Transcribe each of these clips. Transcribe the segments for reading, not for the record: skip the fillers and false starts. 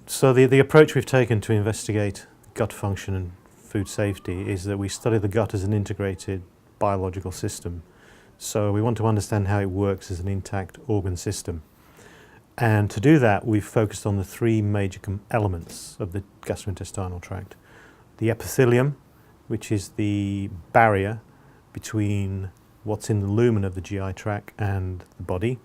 So the approach we've taken to investigate gut function and food safety is that we study the gut as an integrated biological system. So we want to understand how it works as an intact organ system. And to do that, we've focused on the three major elements of the gastrointestinal tract. The epithelium, which is the barrier between what's in the lumen of the GI tract and the body.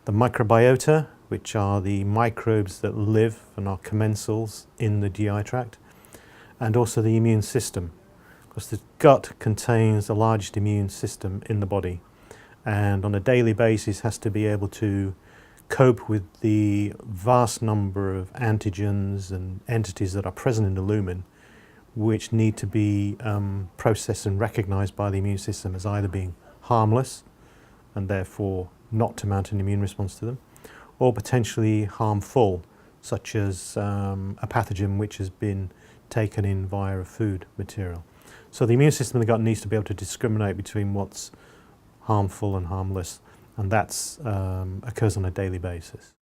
The microbiota, which are the microbes that live and are commensals in the GI tract. And also the immune system, because the gut contains the largest immune system in the body, and on a daily basis has to be able to cope with the vast number of antigens and entities that are present in the lumen, which need to be processed and recognized by the immune system as either being harmless and therefore not to mount an immune response to them, or potentially harmful, such as a pathogen which has been taken in via a food material. So the immune system in the gut needs to be able to discriminate between what's harmful and harmless, and that occurs on a daily basis.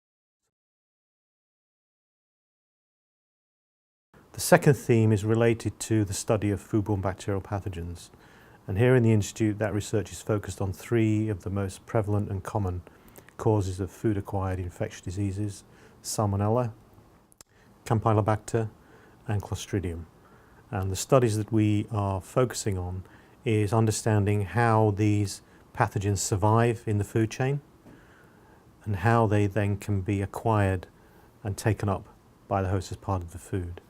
The second theme is related to the study of foodborne bacterial pathogens, and here in the Institute that research is focused on three of the most prevalent and common causes of food-acquired infectious diseases: Salmonella, Campylobacter and Clostridium. And the studies that we are focusing on is understanding how these pathogens survive in the food chain and how they then can be acquired and taken up by the host as part of the food.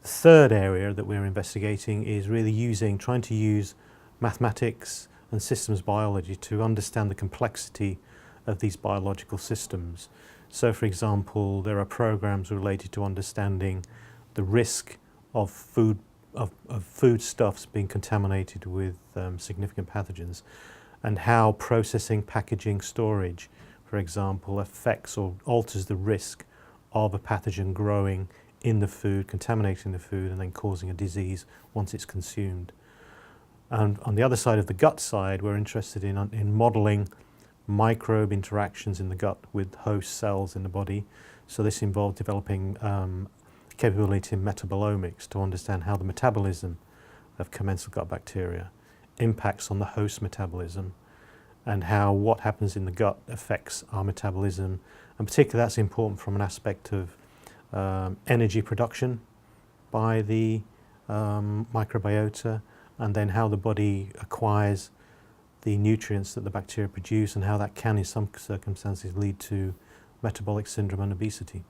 The third area that we're investigating is really trying to use mathematics and systems biology to understand the complexity of these biological systems. So, for example, there are programs related to understanding the risk of foodstuffs being contaminated with significant pathogens, and how processing, packaging, storage, for example, affects or alters the risk of a pathogen growing in the food, contaminating the food, and then causing a disease once it's consumed. And on the other side of the gut side, we're interested in modeling microbe interactions in the gut with host cells in the body. So this involves developing capability in metabolomics to understand how the metabolism of commensal gut bacteria impacts on the host metabolism, and how what happens in the gut affects our metabolism. And particularly that's important from an aspect of energy production by the microbiota, and then how the body acquires the nutrients that the bacteria produce, and how that can in some circumstances lead to metabolic syndrome and obesity.